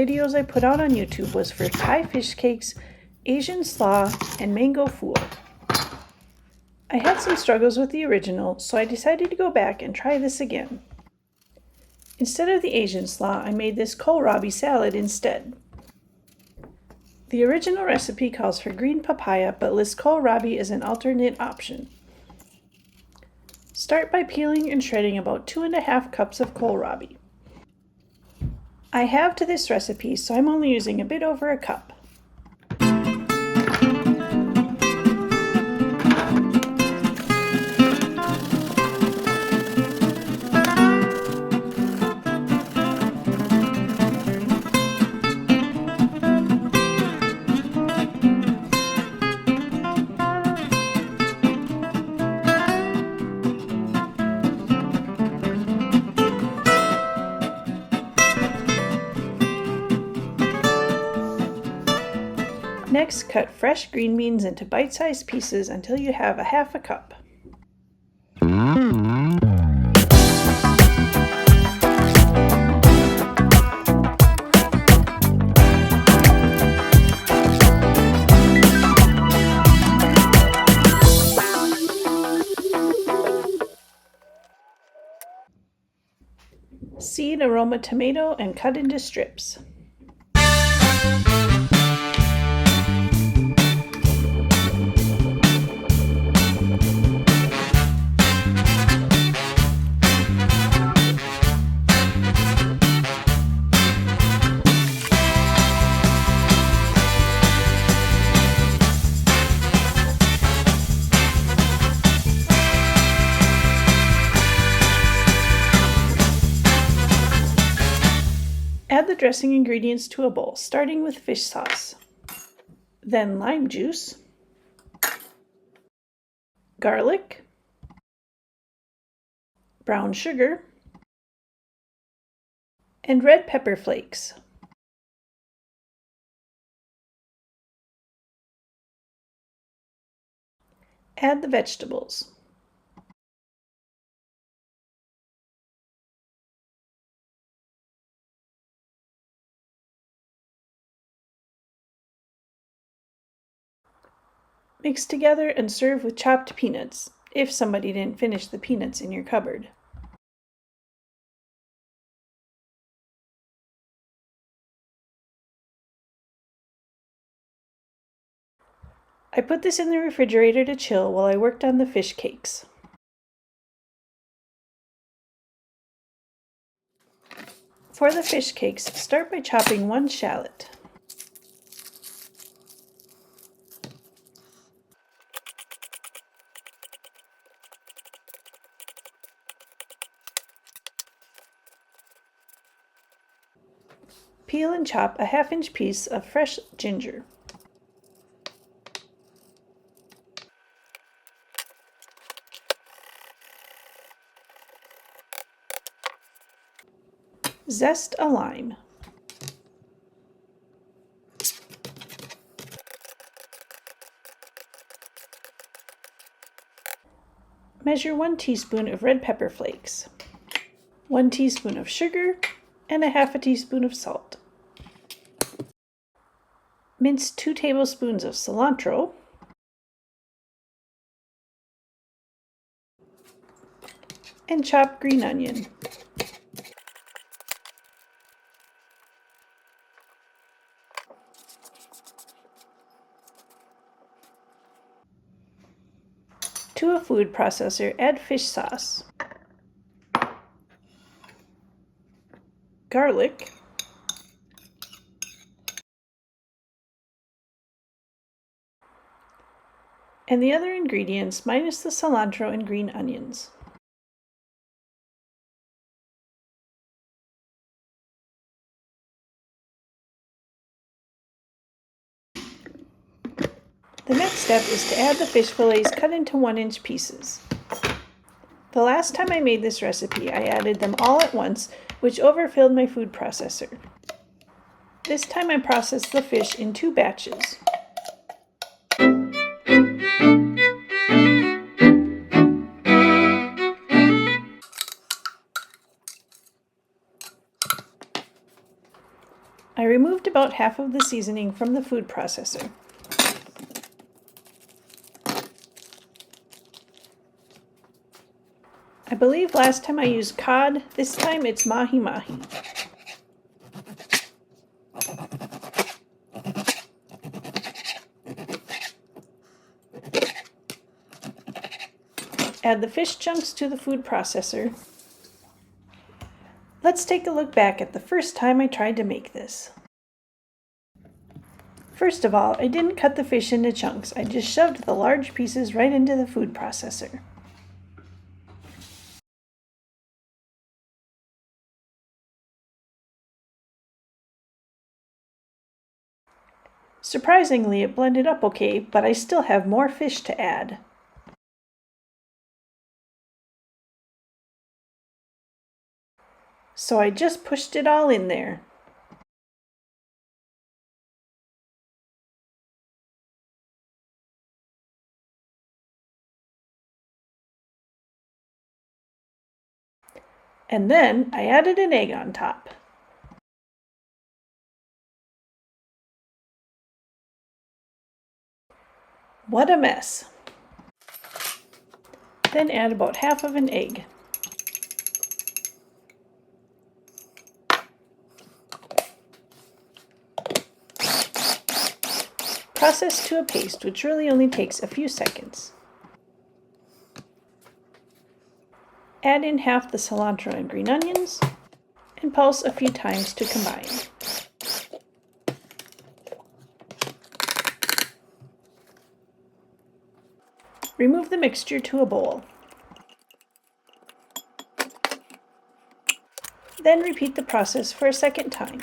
videos I put out on YouTube was for Thai fish cakes, Asian slaw, and mango fool. I had some struggles with the original, so I decided to go back and try this again. Instead of the Asian slaw, I made this kohlrabi salad instead. The original recipe calls for green papaya, but lists kohlrabi as an alternate option. Start by peeling and shredding about 2.5 cups of kohlrabi. I have to this recipe, so I'm only using a bit over a cup. Next, cut fresh green beans into bite-sized pieces until you have 1/2 cup. Seed aroma tomato and cut into strips. Add the dressing ingredients to a bowl, starting with fish sauce, then lime juice, garlic, brown sugar, and red pepper flakes. Add the vegetables. Mix together and serve with chopped peanuts, if somebody didn't finish the peanuts in your cupboard. I put this in the refrigerator to chill while I worked on the fish cakes. For the fish cakes, start by chopping 1 shallot. Peel and chop a 1/2-inch piece of fresh ginger. Zest a lime. Measure 1 teaspoon of red pepper flakes, 1 teaspoon of sugar, and 1/2 teaspoon of salt. Mince 2 tablespoons of cilantro, and chop green onion. To a food processor, add fish sauce, garlic, and the other ingredients minus the cilantro and green onions. The next step is to add the fish fillets cut into 1-inch pieces. The last time I made this recipe, I added them all at once, which overfilled my food processor. This time I processed the fish in 2 batches. I removed about half of the seasoning from the food processor. I believe last time I used cod, this time it's mahi-mahi. Add the fish chunks to the food processor. Let's take a look back at the first time I tried to make this. First of all, I didn't cut the fish into chunks. I just shoved the large pieces right into the food processor. Surprisingly, it blended up okay, but I still have more fish to add. So I just pushed it all in there. And then I added an egg on top. What a mess! Then add about half of an egg. Process to a paste, which really only takes a few seconds. Add in half the cilantro and green onions, and pulse a few times to combine. Remove the mixture to a bowl. Then repeat the process for a second time.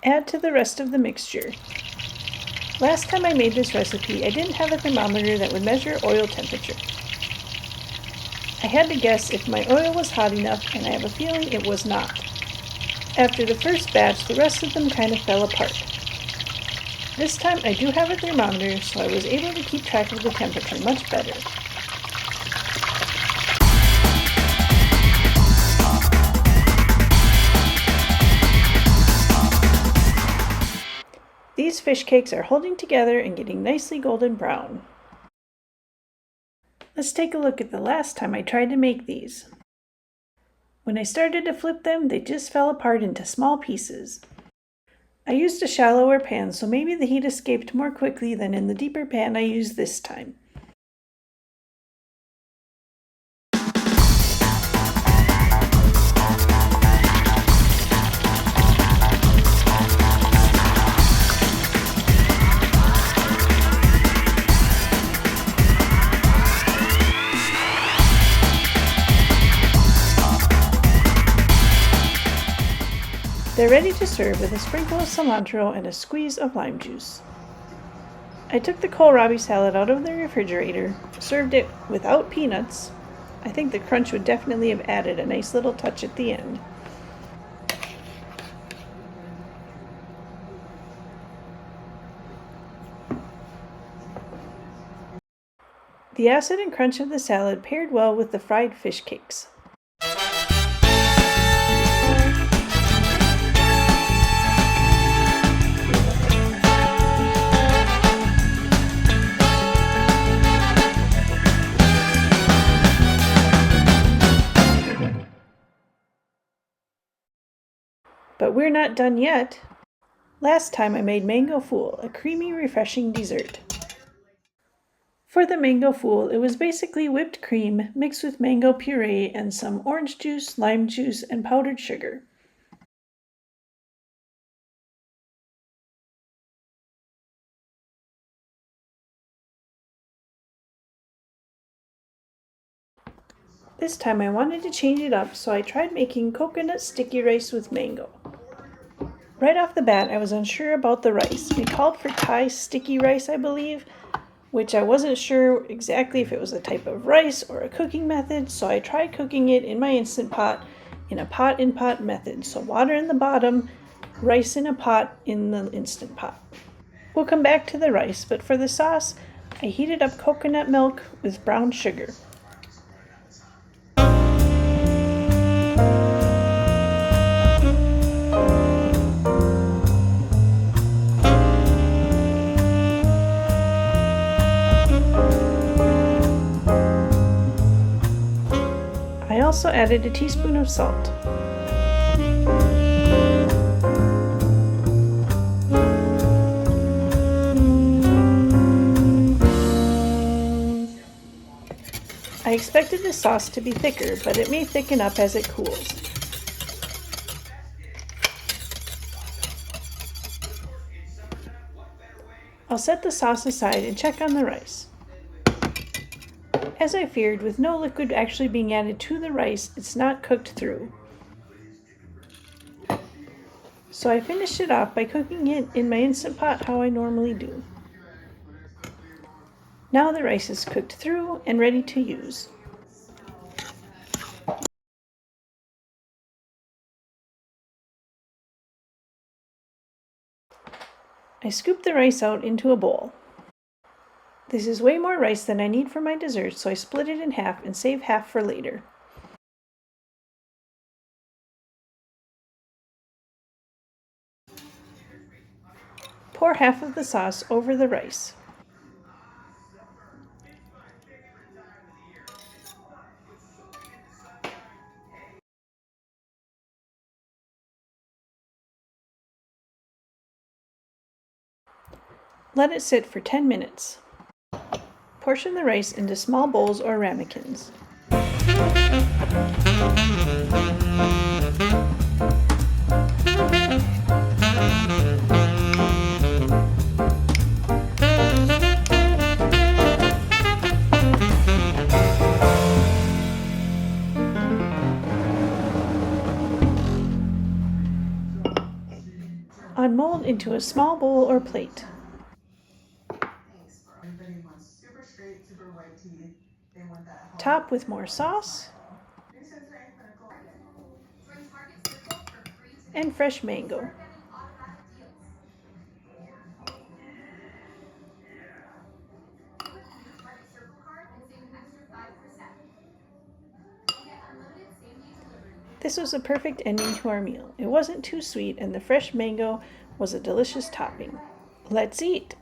Add to the rest of the mixture. Last time I made this recipe, I didn't have a thermometer that would measure oil temperature. I had to guess if my oil was hot enough, and I have a feeling it was not. After the first batch, the rest of them kind of fell apart. This time I do have a thermometer, so I was able to keep track of the temperature much better. These fish cakes are holding together and getting nicely golden brown. Let's take a look at the last time I tried to make these. When I started to flip them, they just fell apart into small pieces. I used a shallower pan, so maybe the heat escaped more quickly than in the deeper pan I used this time. They're ready to serve with a sprinkle of cilantro and a squeeze of lime juice. I took the kohlrabi salad out of the refrigerator, served it without peanuts. I think the crunch would definitely have added a nice little touch at the end. The acid and crunch of the salad paired well with the fried fish cakes. But we're not done yet. Last time I made mango fool, a creamy, refreshing dessert. For the mango fool, it was basically whipped cream mixed with mango puree and some orange juice, lime juice, and powdered sugar. This time I wanted to change it up, so I tried making coconut sticky rice with mango. Right off the bat, I was unsure about the rice. We called for Thai sticky rice, I believe, which I wasn't sure exactly if it was a type of rice or a cooking method, so I tried cooking it in my Instant Pot in a pot-in-pot method. So water in the bottom, rice in a pot in the Instant Pot. We'll come back to the rice, but for the sauce, I heated up coconut milk with brown sugar. I also added a teaspoon of salt. I expected the sauce to be thicker, but it may thicken up as it cools. I'll set the sauce aside and check on the rice. As I feared, with no liquid actually being added to the rice, it's not cooked through. So I finished it off by cooking it in my Instant Pot how I normally do. Now the rice is cooked through and ready to use. I scoop the rice out into a bowl. This is way more rice than I need for my dessert, so I split it in half and save half for later. Pour half of the sauce over the rice. Let it sit for 10 minutes. Portion the rice into small bowls or ramekins. Unmold into a small bowl or plate. Top with more sauce and fresh mango. This was a perfect ending to our meal. It wasn't too sweet, and the fresh mango was a delicious topping. Let's eat!